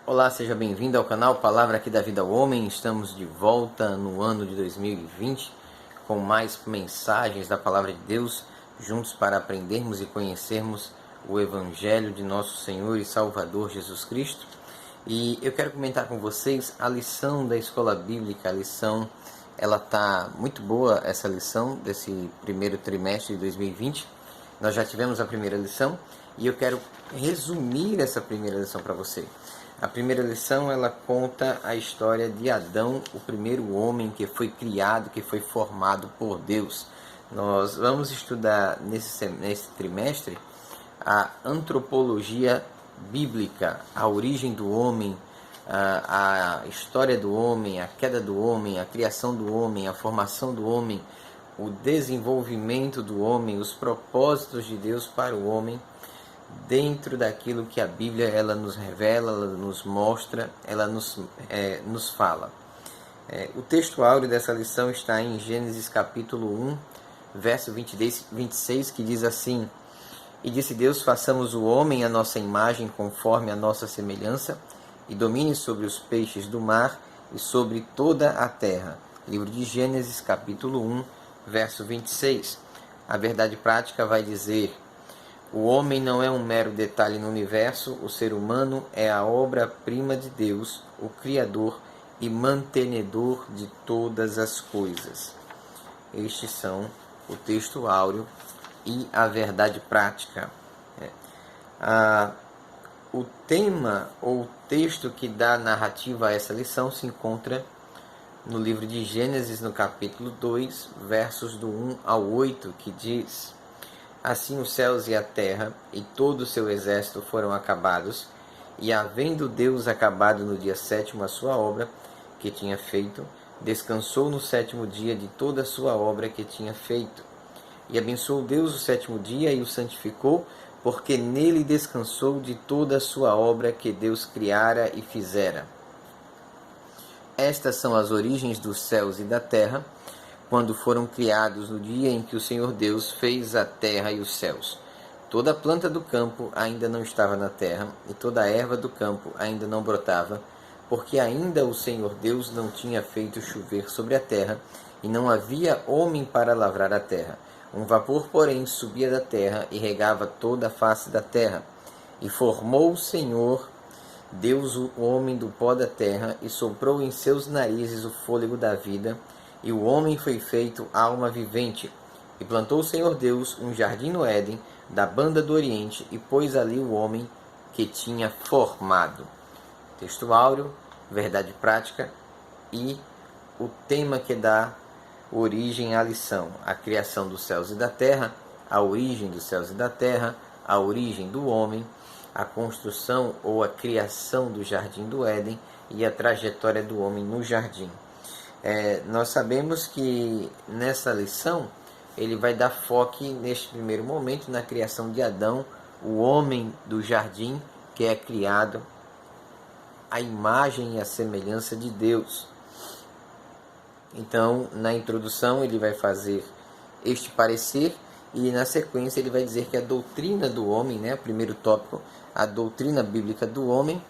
Olá, seja bem-vindo ao canal Palavra aqui da Vida ao Homem. Estamos de volta no ano de 2020 com mais mensagens da Palavra de Deus, juntos para aprendermos e conhecermos o Evangelho de nosso Senhor e Salvador Jesus Cristo. E eu quero comentar com vocês a lição da Escola Bíblica. A lição, ela está muito boa, essa lição desse primeiro trimestre de 2020. Nós já tivemos a primeira lição e eu quero resumir essa primeira lição para você. A primeira lição, ela conta a história de Adão, o primeiro homem que foi criado, que foi formado por Deus. Nós vamos estudar nesse trimestre a antropologia bíblica, a origem do homem, a história do homem, a queda do homem, a criação do homem, a formação do homem, o desenvolvimento do homem, os propósitos de Deus para o homem, dentro daquilo que a Bíblia ela nos revela, ela nos mostra, ela nos fala. O texto áureo dessa lição está em Gênesis capítulo 1, verso 26, que diz assim: E disse Deus, façamos o homem à nossa imagem, conforme a nossa semelhança, e domine sobre os peixes do mar e sobre toda a terra. Livro de Gênesis capítulo 1, verso 26. A verdade prática vai dizer: o homem não é um mero detalhe no universo, o ser humano é a obra-prima de Deus, o Criador e mantenedor de todas as coisas. Estes são o texto áureo e a verdade prática. O tema ou texto que dá narrativa a essa lição se encontra no livro de Gênesis, no capítulo 2, versos do 1 ao 8, que diz: Assim os céus e a terra e todo o seu exército foram acabados, e havendo Deus acabado no dia sétimo a sua obra que tinha feito, descansou no sétimo dia de toda a sua obra que tinha feito. E abençoou Deus o sétimo dia e o santificou, porque nele descansou de toda a sua obra que Deus criara e fizera. Estas são as origens dos céus e da terra, quando foram criados no dia em que o Senhor Deus fez a terra e os céus. Toda a planta do campo ainda não estava na terra, e toda a erva do campo ainda não brotava, porque ainda o Senhor Deus não tinha feito chover sobre a terra, e não havia homem para lavrar a terra. Um vapor, porém, subia da terra e regava toda a face da terra. E formou o Senhor Deus o homem do pó da terra, e soprou em seus narizes o fôlego da vida, e o homem foi feito alma vivente. E plantou o Senhor Deus um jardim no Éden, da banda do Oriente, e pôs ali o homem que tinha formado. Texto áureo, verdade prática e o tema que dá origem à lição: a criação dos céus e da terra, a origem dos céus e da terra, a origem do homem, a construção ou a criação do jardim do Éden e a trajetória do homem no jardim. Nós sabemos que nessa lição ele vai dar foco neste primeiro momento na criação de Adão, o homem do jardim que é criado à imagem e à semelhança de Deus. Então, na introdução ele vai fazer este parecer e na sequência ele vai dizer que a doutrina do homem, o primeiro tópico, a doutrina bíblica do homem,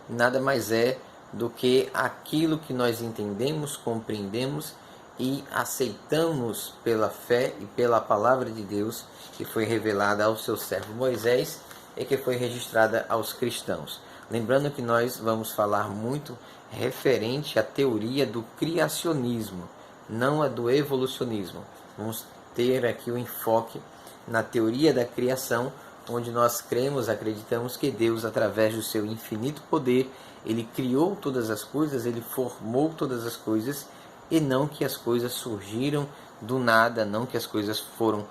nada mais é do que aquilo que nós entendemos, compreendemos e aceitamos pela fé e pela palavra de Deus que foi revelada ao seu servo Moisés e que foi registrada aos cristãos. Lembrando que nós vamos falar muito referente à teoria do criacionismo, não a do evolucionismo. Vamos ter aqui o enfoque na teoria da criação, onde nós acreditamos que Deus, através do seu infinito poder, ele criou todas as coisas, ele formou todas as coisas, e não que as coisas surgiram do nada, não que as coisas foram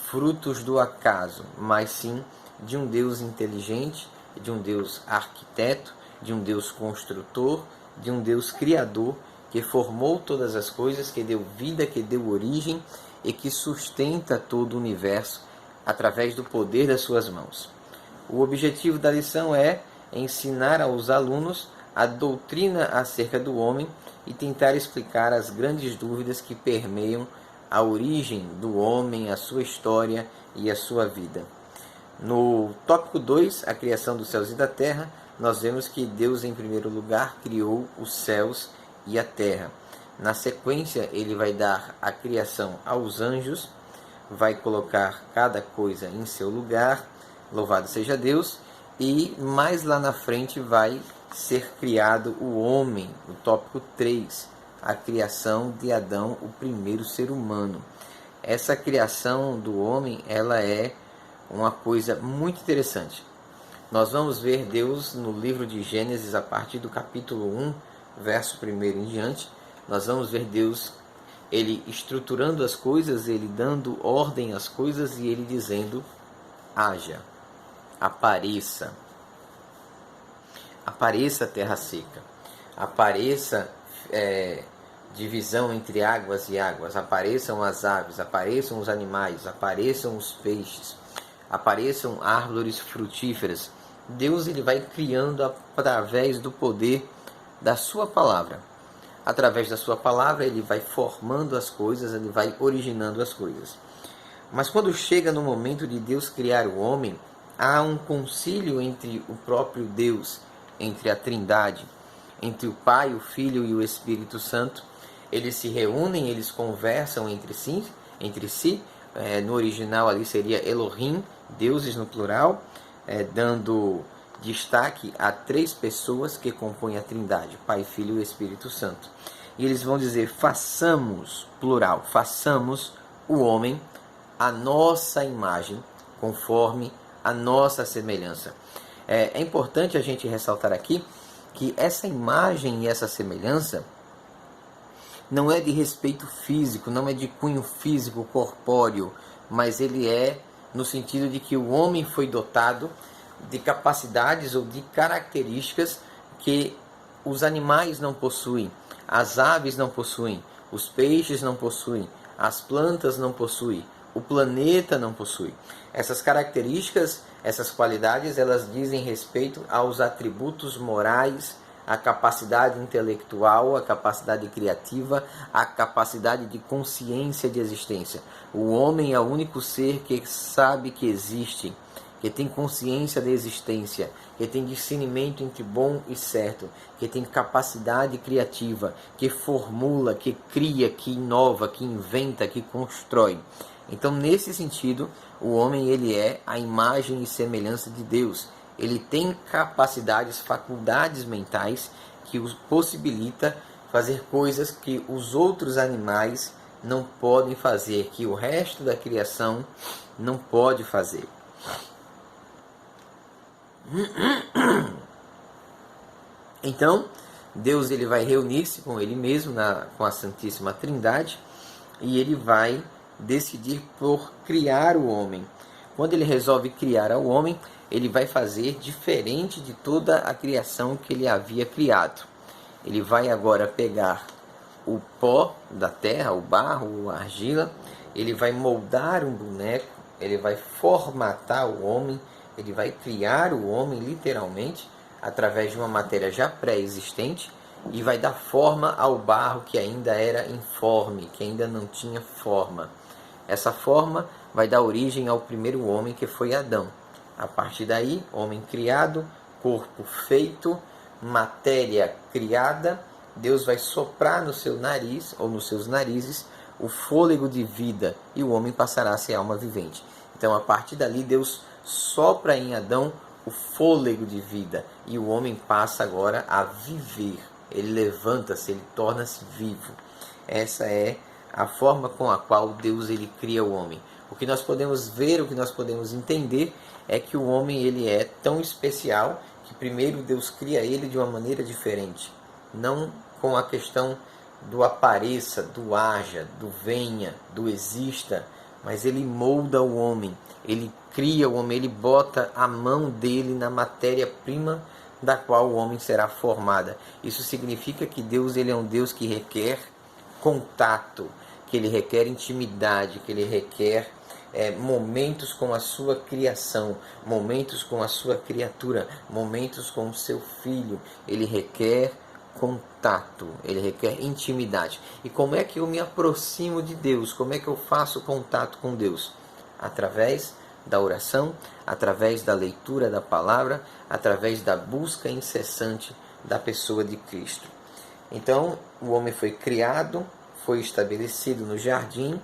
frutos do acaso, mas sim de um Deus inteligente, de um Deus arquiteto, de um Deus construtor, de um Deus criador, que formou todas as coisas, que deu vida, que deu origem e que sustenta todo o universo através do poder das suas mãos. O objetivo da lição é ensinar aos alunos a doutrina acerca do homem e tentar explicar as grandes dúvidas que permeiam a origem do homem, a sua história e a sua vida. No tópico 2, a criação dos céus e da terra, nós vemos que Deus, em primeiro lugar, criou os céus e a terra. Na sequência, ele vai dar a criação aos anjos, vai colocar cada coisa em seu lugar, louvado seja Deus, e mais lá na frente vai ser criado o homem, no tópico 3, a criação de Adão, o primeiro ser humano. Essa criação do homem, ela é uma coisa muito interessante. Nós vamos ver Deus no livro de Gênesis, a partir do capítulo 1, verso 1 em diante. Nós vamos ver Deus, ele estruturando as coisas, ele dando ordem às coisas e ele dizendo: haja, apareça a terra seca, apareça divisão entre águas e águas, apareçam as aves, apareçam os animais, apareçam os peixes, apareçam árvores frutíferas. Deus, ele vai criando através do poder da sua palavra. Através da sua palavra, ele vai formando as coisas, ele vai originando as coisas. Mas quando chega no momento de Deus criar o homem, há um concílio entre o próprio Deus, entre a Trindade, entre o Pai, o Filho e o Espírito Santo. Eles se reúnem, eles conversam entre si. No original ali seria Elohim, deuses no plural, dando destaque a 3 pessoas que compõem a Trindade, Pai, Filho e Espírito Santo. E eles vão dizer: façamos, plural, façamos o homem a nossa imagem, conforme a nossa semelhança. É importante a gente ressaltar aqui que essa imagem e essa semelhança não é de respeito físico, não é de cunho físico, corpóreo, mas ele é no sentido de que o homem foi dotado de capacidades ou de características que os animais não possuem, as aves não possuem, os peixes não possuem, as plantas não possuem, o planeta não possui. Essas características, essas qualidades, elas dizem respeito aos atributos morais, a capacidade intelectual, a capacidade criativa, a capacidade de consciência de existência. O homem é o único ser que sabe que existe, que tem consciência da existência, que tem discernimento entre bom e certo, que tem capacidade criativa, que formula, que cria, que inova, que inventa, que constrói. Então, nesse sentido, o homem, ele é a imagem e semelhança de Deus. Ele tem capacidades, faculdades mentais que os possibilita fazer coisas que os outros animais não podem fazer, que o resto da criação não pode fazer. Então, Deus, ele vai reunir-se com ele mesmo, com a Santíssima Trindade, e ele vai decidir por criar o homem. Quando ele resolve criar o homem, ele vai fazer diferente de toda a criação que ele havia criado. Ele vai agora pegar o pó da terra, o barro, a argila, ele vai moldar um boneco, ele vai formatar o homem, ele vai criar o homem literalmente através de uma matéria já pré-existente e vai dar forma ao barro que ainda era informe, que ainda não tinha forma. Essa forma vai dar origem ao primeiro homem, que foi Adão. A partir daí, homem criado, corpo feito, matéria criada, Deus vai soprar no seu nariz, ou nos seus narizes, o fôlego de vida, e o homem passará a ser alma vivente. Então, a partir dali, Deus sopra em Adão o fôlego de vida, e o homem passa agora a viver. Ele levanta-se, ele torna-se vivo. Essa é a forma com a qual Deus, ele cria o homem. O que nós podemos ver, o que nós podemos entender é que o homem, ele é tão especial que primeiro Deus cria ele de uma maneira diferente. Não com a questão do apareça, do haja, do venha, do exista, mas ele molda o homem, ele cria o homem, ele bota a mão dele na matéria-prima da qual o homem será formada. Isso significa que Deus, ele é um Deus que requer contato, que ele requer intimidade, que ele requer momentos com a sua criação, momentos com a sua criatura, momentos com o seu filho. Ele requer contato, ele requer intimidade. E como é que eu me aproximo de Deus? Como é que eu faço contato com Deus? Através da oração, através da leitura da palavra, através da busca incessante da pessoa de Cristo. Então, o homem foi criado, foi estabelecido no jardim,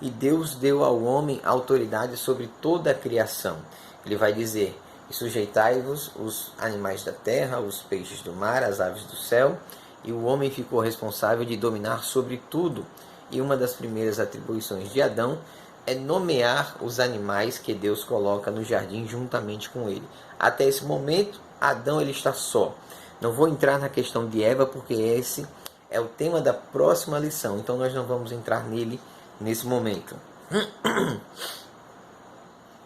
e Deus deu ao homem autoridade sobre toda a criação. Ele vai dizer: e sujeitai-vos os animais da terra, os peixes do mar, as aves do céu. E o homem ficou responsável de dominar sobre tudo. E uma das primeiras atribuições de Adão é nomear os animais que Deus coloca no jardim juntamente com ele. Até esse momento, Adão ele está só. Não vou entrar na questão de Eva, porque esse é o tema da próxima lição. Então nós não vamos entrar nele nesse momento.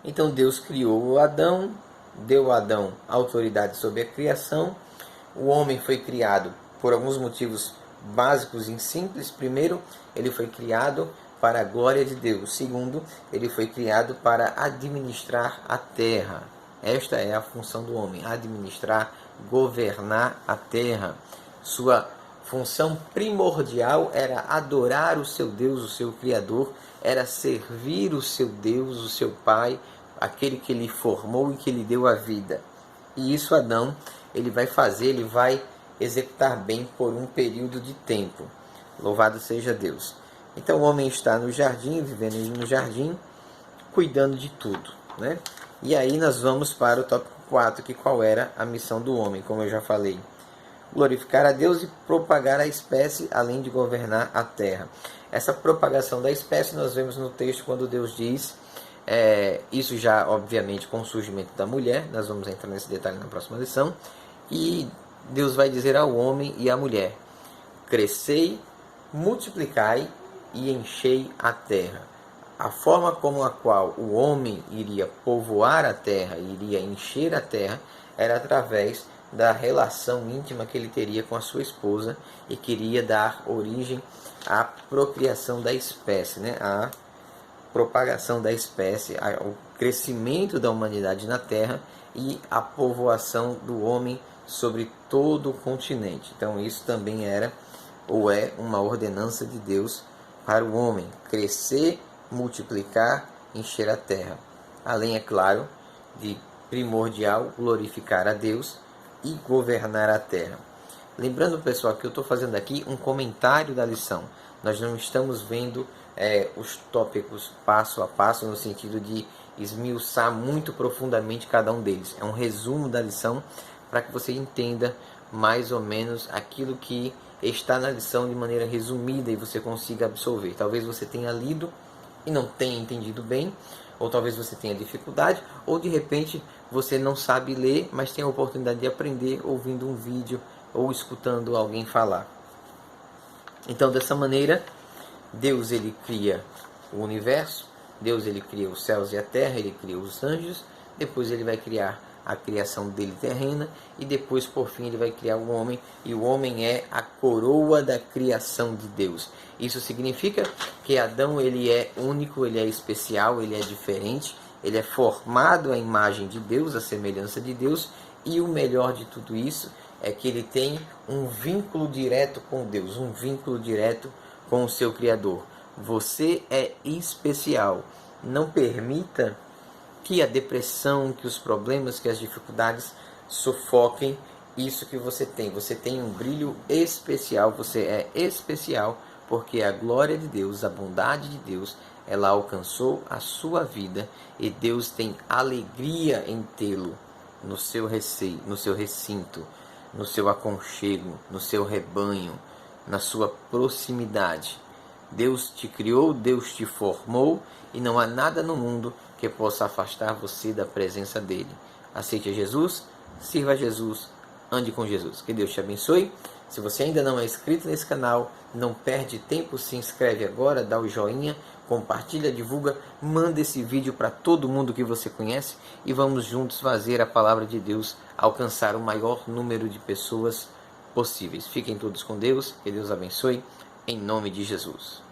Então Deus criou Adão, deu a Adão autoridade sobre a criação. O homem foi criado por alguns motivos básicos e simples. Primeiro, ele foi criado para a glória de Deus. Segundo, ele foi criado para administrar a terra. Esta é a função do homem: administrar, governar a terra. Sua função primordial era adorar o seu Deus, o seu Criador, era servir o seu Deus, o seu Pai, aquele que lhe formou e que lhe deu a vida. E isso Adão, ele vai fazer, ele vai executar bem por um período de tempo. Louvado seja Deus. Então o homem está no jardim, vivendo no jardim, cuidando de tudo, né? E aí nós vamos para o tópico 4, que qual era a missão do homem, como eu já falei: glorificar a Deus e propagar a espécie, além de governar a terra. Essa propagação da espécie nós vemos no texto quando Deus diz, isso já obviamente com o surgimento da mulher, nós vamos entrar nesse detalhe na próxima lição, e Deus vai dizer ao homem e à mulher: crescei, multiplicai e enchei a terra. A forma como a qual o homem iria povoar a terra, iria encher a terra, era através da relação íntima que ele teria com a sua esposa, e queria dar origem à procriação da espécie, né? A propagação da espécie, o crescimento da humanidade na terra e a povoação do homem sobre todo o continente. Então isso também era ou é uma ordenança de Deus para o homem: crescer, multiplicar, encher a terra. Além, é claro, de primordial glorificar a Deus e governar a terra. Lembrando, pessoal, que eu estou fazendo aqui um comentário da lição. Nós não estamos vendo os tópicos passo a passo, no sentido de esmiuçar muito profundamente cada um deles. É um resumo da lição para que você entenda mais ou menos aquilo que está na lição de maneira resumida e você consiga absorver. Talvez você tenha lido e não tenha entendido bem, ou talvez você tenha dificuldade, ou de repente você não sabe ler, mas tem a oportunidade de aprender ouvindo um vídeo ou escutando alguém falar. Então, dessa maneira, Deus ele cria o universo, Deus ele cria os céus e a terra, ele cria os anjos, depois ele vai criar a criação dele terrena, e depois, por fim, ele vai criar o homem, e o homem é a coroa da criação de Deus. Isso significa que Adão ele é único, ele é especial, ele é diferente, ele é formado à imagem de Deus, à semelhança de Deus, e o melhor de tudo isso é que ele tem um vínculo direto com Deus, um vínculo direto com o seu Criador. Você é especial. Não permita que a depressão, que os problemas, que as dificuldades sufoquem isso que você tem. Você tem um brilho especial, você é especial, porque a glória de Deus, a bondade de Deus, ela alcançou a sua vida, e Deus tem alegria em tê-lo no seu recinto, no seu aconchego, no seu rebanho, na sua proximidade. Deus te criou, Deus te formou, e não há nada no mundo que possa afastar você da presença dele. Aceite a Jesus, sirva a Jesus, ande com Jesus. Que Deus te abençoe. Se você ainda não é inscrito nesse canal, não perde tempo, se inscreve agora, dá o joinha, compartilha, divulga, manda esse vídeo para todo mundo que você conhece, e vamos juntos fazer a palavra de Deus alcançar o maior número de pessoas possíveis. Fiquem todos com Deus, que Deus abençoe, em nome de Jesus.